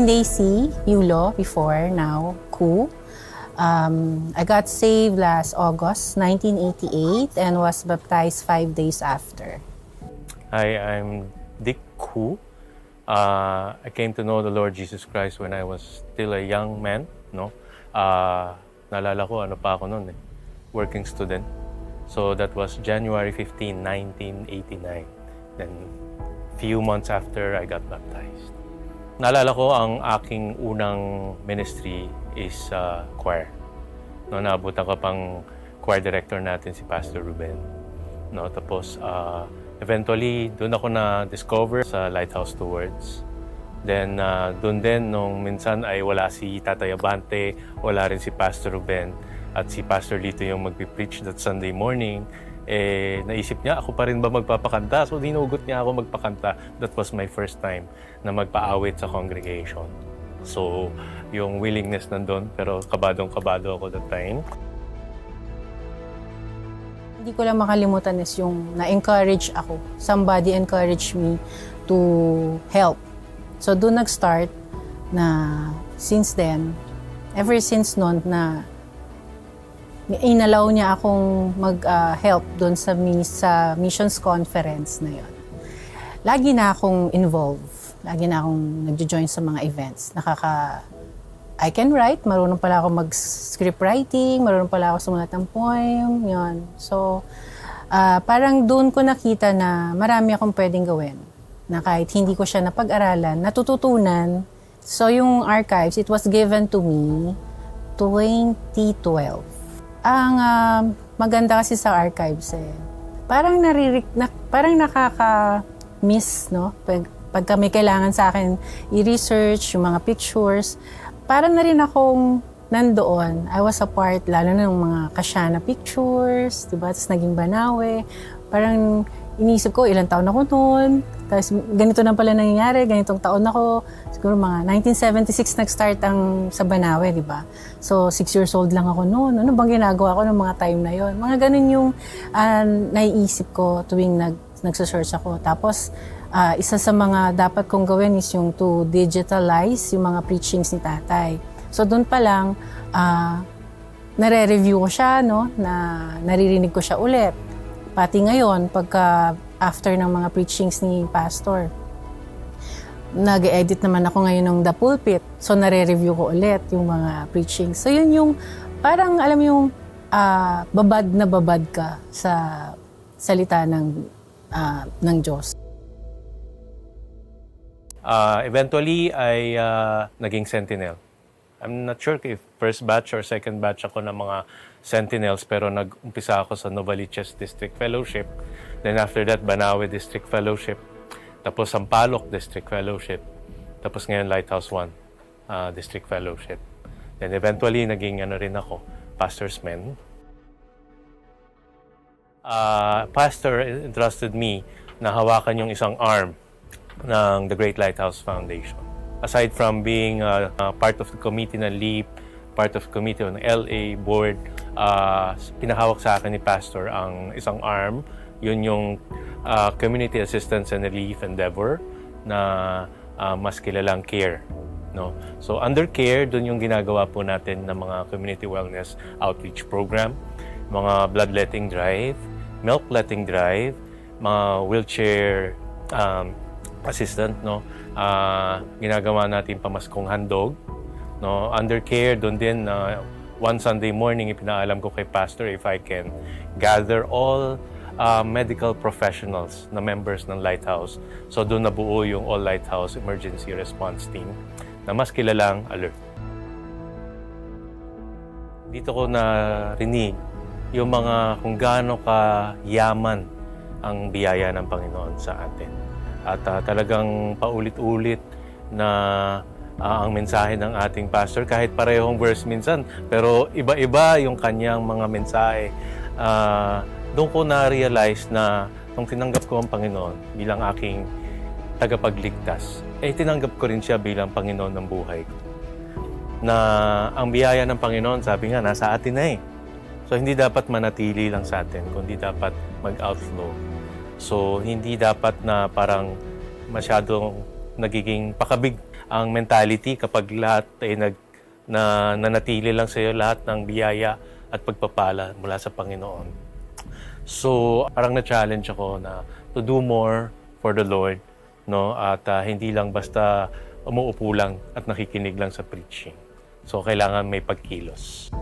Sunday C, Yulo, before, now Ku. I got saved last August 1988 and was baptized 5 days after. Hi, I'm Dick Ku. I came to know the Lord Jesus Christ when I was still a young man, no? Naalala ko, ano pa ako noon working student. So that was January 15, 1989. Then, few months after I got baptized. Naalala ko, ang aking unang ministry is choir. No, naabutan ko pang choir director natin si Pastor Ruben. No, tapos, eventually, doon ako na-discover sa Lighthouse Towards. Then, doon din, nung minsan ay wala si Tatay Abante, wala rin si Pastor Ruben, at si Pastor Lito yung magpipreach that Sunday morning, naisip niya, ako pa rin ba magpapakanta? So, dinugot niya ako magpakanta. That was my first time na magpaawit sa congregation. So, yung willingness nandun, pero kabadong-kabado ako that time. Hindi ko lang makalimutan is yung na-encourage ako. Somebody encouraged me to help. So, doon nag-start na since then, ever since noon na inalaw niya akong mag-help doon sa missions conference na yon. Lagi na akong involved. Lagi na akong nagjo-join sa mga events. I can write, marunong pala ako mag-script writing, marunong pala ako sumulat ng poem, yon. So, parang doon ko nakita na marami akong pwedeng gawin. Na kahit hindi ko siya napag-aralan, natututunan. So, yung archives, it was given to me 2012. Ang maganda kasi sa archives parang parang nakaka-miss, no? Pagka may kailangan sa akin i-research yung mga pictures, parang na rin akong nandoon. I was a part, lalo na ng mga Kasyana pictures, diba? Tapos naging Banawe. Parang inisip ko, ilang taon ako noon. Tapos ganito na pala nangyayari, ganitong taon ako. Siguro mga 1976 nag-start ang sa Banawe, di ba? So, 6 years old lang ako noon. Ano bang ginagawa ko ng mga time na yon? Mga ganun yung naiisip ko tuwing nagsasearch ako. Tapos, isa sa mga dapat kong gawin is yung to digitalize yung mga preachings ni Tatay. So, doon pa lang, nare-review ko siya, no? Naririnig ko siya ulit. Pati ngayon, pagka after ng mga preachings ni Pastor, nag-edit naman ako ngayon ng The Pulpit. So, nare-review ko ulit yung mga preachings. So, yun yung, parang alam yung babad na babad ka sa salita ng Diyos. Eventually, ay naging Sentinel. I'm not sure if first batch or second batch ako ng mga Sentinels, pero nag-umpisa ako sa Novaliches District Fellowship. Then after that, Banawe District Fellowship. Tapos Sampaloc District Fellowship. Tapos ngayon, Lighthouse 1 District Fellowship. Then eventually, naging rin ako, Pastor's Men. Pastor entrusted me na hawakan yung isang arm ng The Great Lighthouse Foundation. Aside from being part of the committee ng LEAP, part of the committee ng LA board, pinahawak sa akin ni Pastor ang isang arm. Yun yung Community Assistance and Relief Endeavor na mas kilalang CARE. No? So under CARE, dun yung ginagawa po natin ng mga community wellness outreach program, mga bloodletting drive, milkletting drive, mga wheelchair assistant, no? Ginagawa natin pamaskong handog, no? Under CARE, doon din one Sunday morning ipinaalam ko kay Pastor if I can gather all medical professionals na members ng Lighthouse. So doon nabuo yung All Lighthouse Emergency Response Team na mas kilalang ALERT. Dito ko narinig yung mga kung gaano kayaman ang biyaya ng Panginoon sa atin. At talagang paulit-ulit na ang mensahe ng ating pastor, kahit parehong verse minsan, pero iba-iba yung kanyang mga mensahe. Doon ko na-realize na nung tinanggap ko ang Panginoon bilang aking tagapagligtas, tinanggap ko rin siya bilang Panginoon ng buhay ko. Na ang biyaya ng Panginoon, sabi nga, nasa atin na So, hindi dapat manatili lang sa atin, kundi dapat mag-outflow. So, hindi dapat na parang masyadong nagiging pakabig ang mentality kapag lahat ay nanatili lang sa iyo lahat ng biyaya at pagpapala mula sa Panginoon. So, parang na-challenge ako na to do more for the Lord, no? At hindi lang basta umuupo lang at nakikinig lang sa preaching. So, kailangan may pagkilos.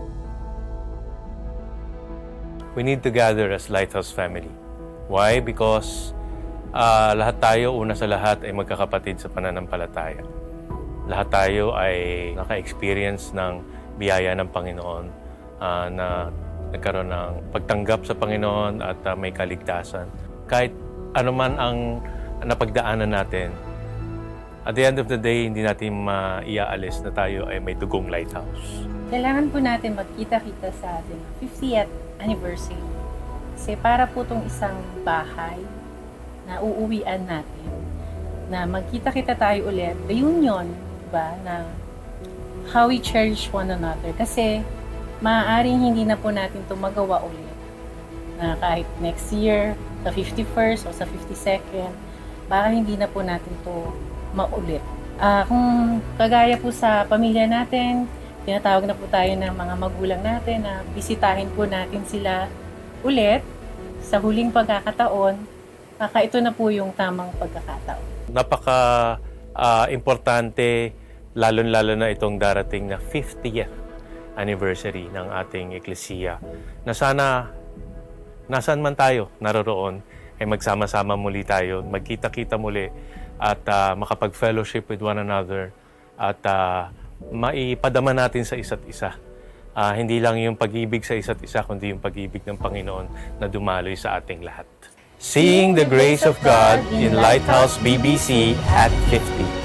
We need to gather as Lighthouse family. Why? Because lahat tayo, una sa lahat, ay magkakapatid sa pananampalataya. Lahat tayo ay naka-experience ng biyaya ng Panginoon na nagkaroon ng pagtanggap sa Panginoon at may kaligtasan. Kahit anuman ang napagdaanan natin, at the end of the day, hindi natin maiaalis na tayo ay may dugong lighthouse. Kailangan po natin magkita-kita sa ating 50th anniversary. Kasi para po itong isang bahay na uuwian natin, na magkita-kita tayo ulit, reunion, diba, na how we cherish one another. Kasi maaaring hindi na po natin ito magawa ulit. Na kahit next year, sa 51st o sa 52nd, baka hindi na po natin ito maulit. Kung kagaya po sa pamilya natin, tinatawag na po tayo ng mga magulang natin na bisitahin po natin sila ulit sa huling pagkakataon, baka ito na po yung tamang pagkakataon. Importante, lalo-lalo na itong darating na 50th anniversary ng ating Eklesiya, na sana nasaan man tayo naroroon, ay magsama-sama muli tayo, magkita-kita muli at makapag-fellowship with one another at maipadama natin sa isa't isa. Hindi lang yung pag-ibig sa isa't isa, kundi yung pag-ibig ng Panginoon na dumaloy sa ating lahat. Seeing the grace of God in Lighthouse BBC at 50.